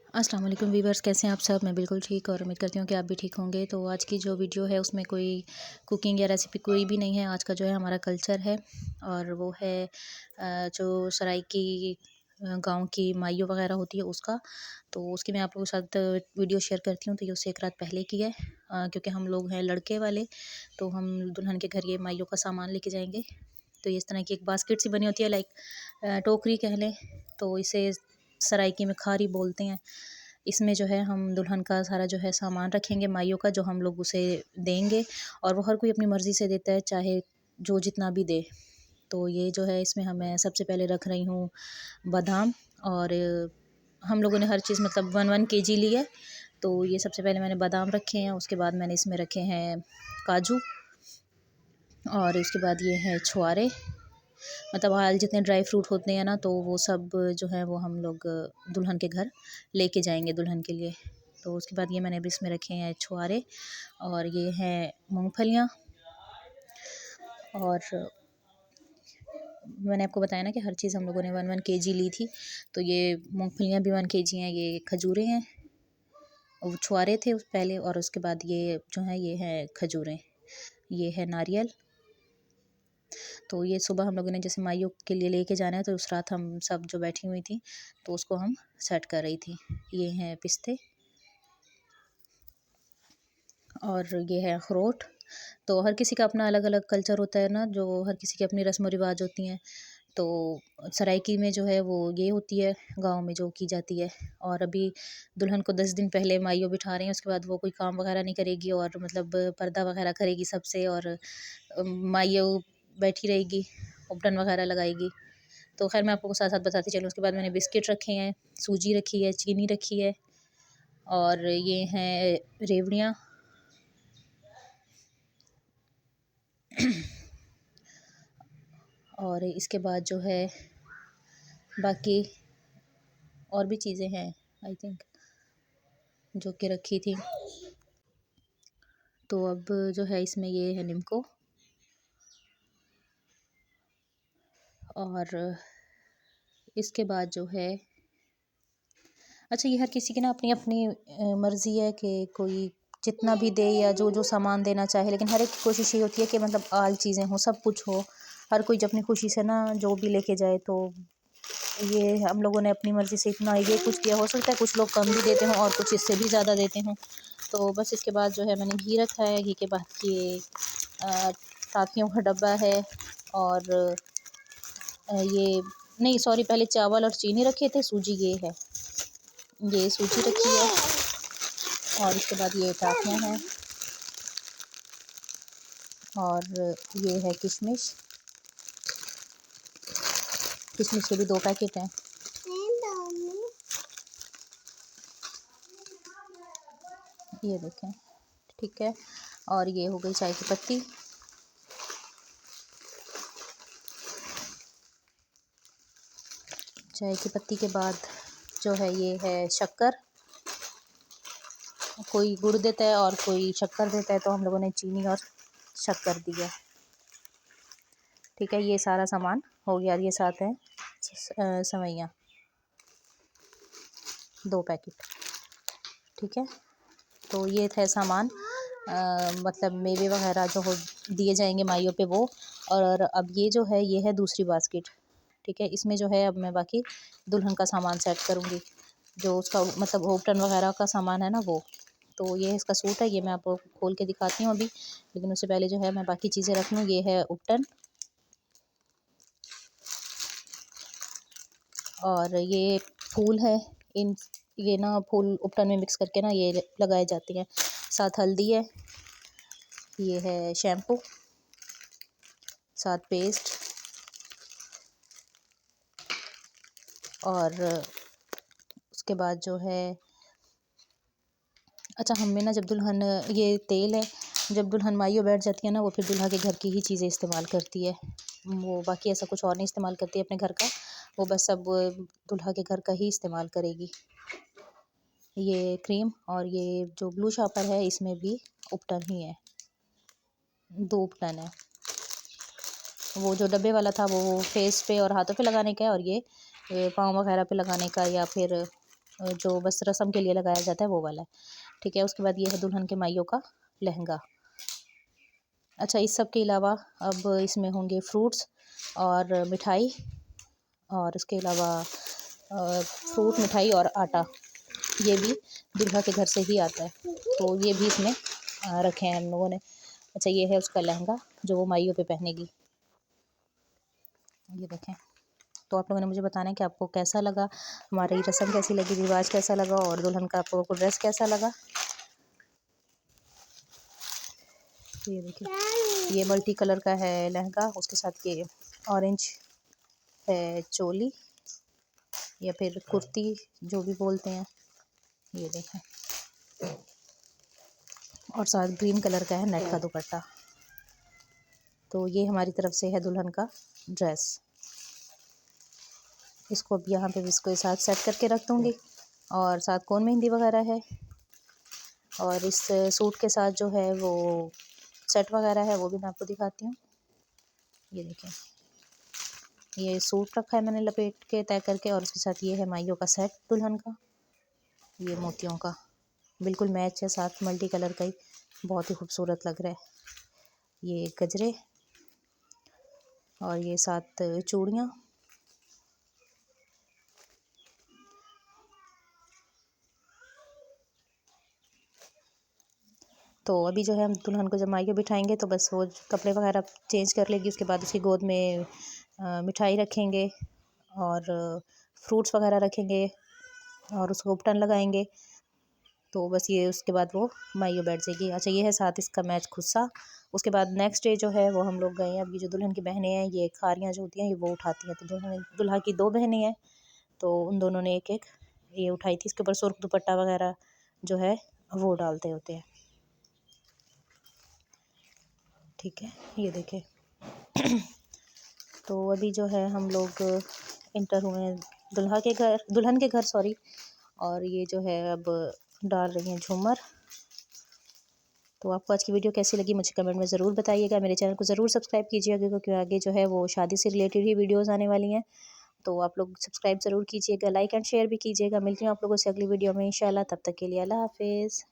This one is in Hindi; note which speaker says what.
Speaker 1: अस्सलाम वालेकुम वीवर्स, कैसे हैं आप सब। मैं बिल्कुल ठीक और उम्मीद करती हूँ कि आप भी ठीक होंगे। तो आज की जो वीडियो है उसमें कोई कुकिंग या रेसिपी कोई भी नहीं है। आज का जो है हमारा कल्चर है और वो है जो सराइकी गांव की माइयों वगैरह होती है उसका। तो उसकी मैं आप लोगों के साथ वीडियो शेयर करती हूँ। तो ये उससे एक रात पहले की है, क्योंकि हम लोग हैं लड़के वाले, तो हम दुल्हन के घर ये माइयों का सामान लेके जाएंगे। तो ये इस तरह की एक बास्केट सी बनी होती है, लाइक टोकरी कह लें। तो इसे सराइकी में खारी बोलते हैं। इसमें जो है हम दुल्हन का सारा जो है सामान रखेंगे माइयों का, जो हम लोग उसे देंगे। और वो हर कोई अपनी मर्ज़ी से देता है, चाहे जो जितना भी दे। तो ये जो है इसमें मैं सबसे पहले रख रही हूँ बादाम। और हम लोगों ने हर चीज़ मतलब 1-1 केजी ली है। तो ये सबसे पहले मैंने बादाम रखे हैं, उसके बाद मैंने इसमें रखे हैं काजू, और उसके बाद ये है छुआरे। मतलब हाल जितने ड्राई फ्रूट होते हैं ना, तो वो सब जो है वो हम लोग दुल्हन के घर लेके जाएंगे दुल्हन के लिए। तो उसके बाद ये मैंने अभी इसमें रखे हैं छुआरे, और ये हैं मूंगफलियाँ। और मैंने आपको बताया ना कि हर चीज़ हम लोगों ने 1-1 केजी ली थी। तो ये मूंगफलियाँ भी 1 केजी हैं, ये खजूरें हैं, वो छुआरे थे उस पहले, और उसके बाद ये जो है ये है खजूरें, ये है नारियल। तो ये सुबह हम लोगों ने जैसे माइयों के लिए लेके जाना है, तो उस रात हम सब जो बैठी हुई थी तो उसको हम सेट कर रही थी। ये हैं पिस्ते, और ये है अखरोट। तो हर किसी का अपना अलग अलग कल्चर होता है ना, जो हर किसी की अपनी रस्म व रिवाज होती हैं। तो सराइकी में जो है वो ये होती है, गांव में जो की जाती है। और अभी दुल्हन को 10 दिन पहले माइयों बिठा रहे हैं, उसके बाद वो कोई काम वगैरह नहीं करेगी, और मतलब पर्दा वगैरह करेगी सबसे, और माइयों बैठी रहेगी, उपटन वगैरह लगाएगी। तो खैर मैं आपको साथ साथ बताती चलूँ। उसके बाद मैंने बिस्किट रखे हैं, सूजी रखी है, चीनी रखी है, और ये हैं रेवड़ियाँ। और इसके बाद जो है बाकी और भी चीज़ें हैं आई थिंक जो कि रखी थी। तो अब जो है इसमें ये है निम्को, और इसके बाद जो है अच्छा, ये हर किसी की ना अपनी अपनी मर्ज़ी है कि कोई जितना भी दे या जो जो सामान देना चाहे, लेकिन हर एक की कोशिश ये होती है कि मतलब आल चीज़ें हो, सब कुछ हो। हर कोई अपनी खुशी से ना जो भी लेके जाए। तो ये हम लोगों ने अपनी मर्ज़ी से इतना ये कुछ दिया। हो सकता है कुछ लोग कम भी देते हों और कुछ इससे भी ज़्यादा देते हों। तो बस इसके बाद जो है मैंने घी रखा है, घी के बाद ये टाफियों का डब्बा है, और ये नहीं सॉरी, पहले चावल और चीनी रखे थे, सूजी ये है, ये सूजी रखी है, और इसके बाद ये टाफियाँ हैं, और ये है किशमिश। किशमिश के भी 2 पैकेट हैं। ये देखें, ठीक है। और ये हो गई चाय की पत्ती। चाय की पत्ती के बाद जो है ये है शक्कर। कोई गुड़ देता है और कोई शक्कर देता है, तो हम लोगों ने चीनी और शक्कर दिया। ठीक है, ये सारा सामान हो गया। और ये साथ हैं सेवइयाँ, 2 पैकेट। ठीक है, तो ये थे सामान, मतलब मेवे वगैरह जो हो दिए जाएंगे माइयों पे वो। और अब ये जो है ये है दूसरी बास्केट। ठीक है, इसमें जो है अब मैं बाकी दुल्हन का सामान सेट करूँगी, जो उसका मतलब उपटन वगैरह का सामान है ना वो। तो ये इसका सूट है, ये मैं आपको खोल के दिखाती हूँ अभी, लेकिन उससे पहले जो है मैं बाकी चीज़ें रख लूँ। ये है उपटन, और ये फूल है। इन ये ना फूल उपटन में मिक्स करके ना ये लगाए जाती हैं। साथ हल्दी है, ये है शैम्पू, साथ पेस्ट, और उसके बाद जो है अच्छा हमें ना जब दुल्हन ये तेल है, जब दुल्हन माइयों बैठ जाती है ना, वो फिर दूल्हा के घर की ही चीज़ें इस्तेमाल करती है। वो बाकी ऐसा कुछ और नहीं इस्तेमाल करती है अपने घर का, वो बस सब दूल्हा के घर का ही इस्तेमाल करेगी। ये क्रीम और ये जो ब्लू शॉपर है, इसमें भी उपटन ही है, 2 उपटन है। वो जो डब्बे वाला था वो फेस पे और हाथों पे लगाने का है, और ये पाँव वगैरह पे लगाने का, या फिर जो बस रस्म के लिए लगाया जाता है वो वाला है। ठीक है, उसके बाद ये है दुल्हन के माइयों का लहंगा। अच्छा, इस सब के अलावा अब इसमें होंगे फ्रूट्स और मिठाई, और इसके अलावा फ्रूट, मिठाई और आटा, ये भी दूल्हा के घर से ही आता है, तो ये भी इसमें रखे हैं हम लोगों ने। अच्छा, ये है उसका लहंगा जो वो माइयों पे पहनेगी, ये देखें। तो आप लोगों ने मुझे बताना है कि आपको कैसा लगा, हमारी रस्म कैसी लगी, रिवाज कैसा लगा, और दुल्हन का आप लोगों को ड्रेस कैसा लगा। ये देखिए, ये मल्टी कलर का है लहंगा, उसके साथ ये ऑरेंज है चोली या फिर कुर्ती जो भी बोलते हैं, ये देखें। और साथ ग्रीन कलर का है नेट का दुपट्टा। तो ये हमारी तरफ से है दुल्हन का ड्रेस। इसको अब यहाँ पे इसको साथ सेट करके रख दूँगी, और साथ कोन मेहंदी वगैरह है, और इस सूट के साथ जो है वो सेट वगैरह है वो भी मैं आपको दिखाती हूँ। ये देखें, ये सूट रखा है मैंने लपेट के तय करके, और उसके साथ ये है माइयों का सेट दुल्हन का, ये मोतियों का बिल्कुल मैच है, साथ मल्टी कलर का ही बहुत ही खूबसूरत लग रहा है। ये गजरे और ये साथ चूड़ियाँ। तो अभी जो है हम दुल्हन को जब माइयों बिठाएंगे तो बस वो कपड़े वगैरह चेंज कर लेगी, उसके बाद उसकी गोद में मिठाई रखेंगे और फ्रूट्स वगैरह रखेंगे और उसको उपटन लगाएंगे, तो बस ये उसके बाद वो माइयों बैठ जाएगी। अच्छा, ये है साथ इसका मैच खुस्सा। उसके बाद नेक्स्ट डे जो है वो हम लोग गए हैं, अभी जो दुल्हन की बहनें हैं ये खारियाँ जो होती हैं ये वो उठाती हैं, तो दुल्हा की 2 बहनें हैं, तो उन दोनों ने एक एक ये उठाई थी। इसके ऊपर सुर्ख दुपट्टा वगैरह जो है वो डालते होते हैं। ठीक है, ये देखें। तो अभी जो है हम लोग इंटर हुए हैं दुल्हन के घर सॉरी, और ये जो है अब डाल रही हैं झूमर। तो आपको आज की वीडियो कैसी लगी मुझे कमेंट में ज़रूर बताइएगा। मेरे चैनल को ज़रूर सब्सक्राइब कीजिएगा, क्योंकि आगे जो है वो शादी से रिलेटेड ही वीडियोज़ आने वाली हैं, तो आप लोग सब्सक्राइब ज़रूर कीजिएगा, लाइक एंड शेयर भी कीजिएगा। मिलती हूँ आप लोगों से अगली वीडियो में इंशाल्लाह, तब तक के लिए अल्लाह हाफिज़।